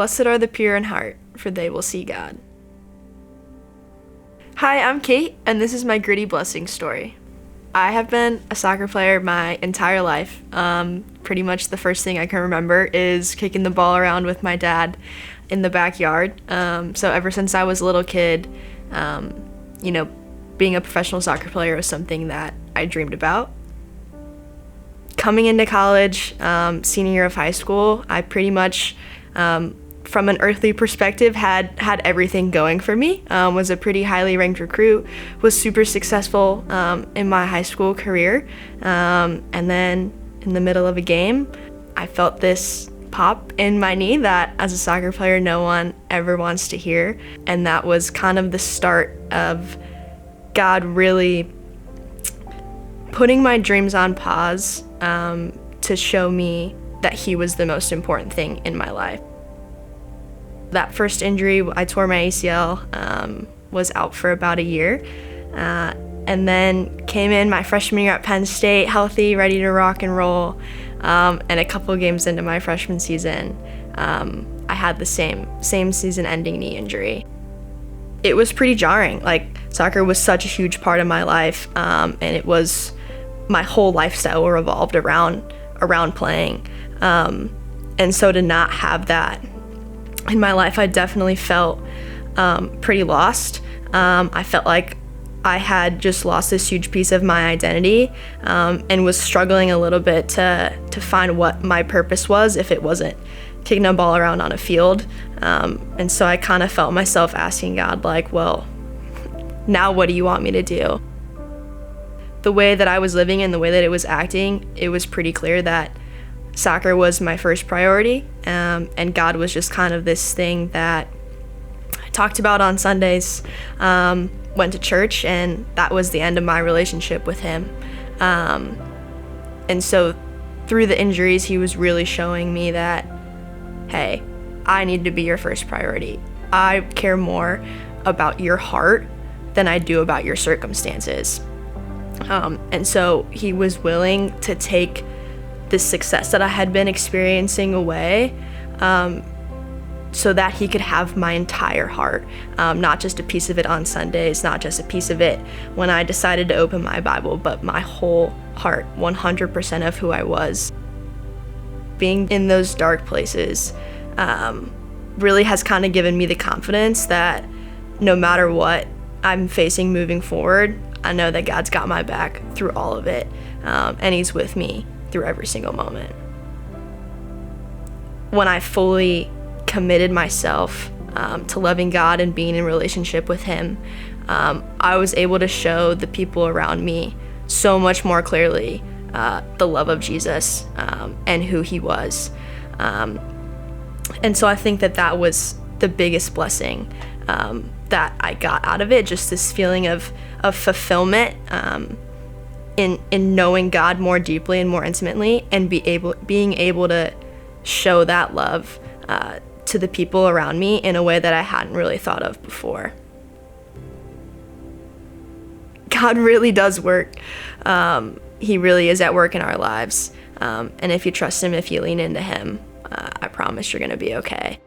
Blessed are the pure in heart, for they will see God. Hi, I'm Kate, and this is my gritty blessing story. I have been a soccer player my entire life. Pretty much the first thing I can remember is kicking the ball around with my dad in the backyard. So ever since I was a little kid, being a professional soccer player was something that I dreamed about. Coming into college, senior year of high school, I pretty much, from an earthly perspective, had everything going for me. Was a pretty highly ranked recruit, was super successful in my high school career, and then in the middle of a game, I felt this pop in my knee that as a soccer player no one ever wants to hear, and that was kind of the start of God really putting my dreams on pause to show me that He was the most important thing in my life. That first injury, I tore my ACL, was out for about a year, and then came in my freshman year at Penn State, healthy, ready to rock and roll, and a couple games into my freshman season, I had the same season-ending knee injury. It was pretty jarring. Soccer was such a huge part of my life, and it was my whole lifestyle revolved around playing, and so to not have that in my life, I definitely felt pretty lost. I felt like I had just lost this huge piece of my identity, and was struggling a little bit to find what my purpose was if it wasn't kicking a ball around on a field. And so I kind of felt myself asking God, well, now what do you want me to do? The way that I was living and the way that it was acting, it was pretty clear that soccer was my first priority, and God was just kind of this thing that I talked about on Sundays, went to church, and that was the end of my relationship with Him. And so through the injuries, He was really showing me that, hey, I need to be your first priority. I care more about your heart than I do about your circumstances. And so He was willing to take this success that I had been experiencing away, so that He could have my entire heart, not just a piece of it on Sundays, not just a piece of it when I decided to open my Bible, but my whole heart, 100% of who I was. Being in those dark places really has kind of given me the confidence that no matter what I'm facing moving forward, I know that God's got my back through all of it, and He's with me through every single moment. When I fully committed myself to loving God and being in relationship with Him, I was able to show the people around me so much more clearly the love of Jesus and who He was. And so I think that was the biggest blessing that I got out of it, just this feeling of fulfillment in knowing God more deeply and more intimately, and being able to show that love to the people around me in a way that I hadn't really thought of before. God really does work. He really is at work in our lives. And if you trust Him, if you lean into Him, I promise you're going to be okay.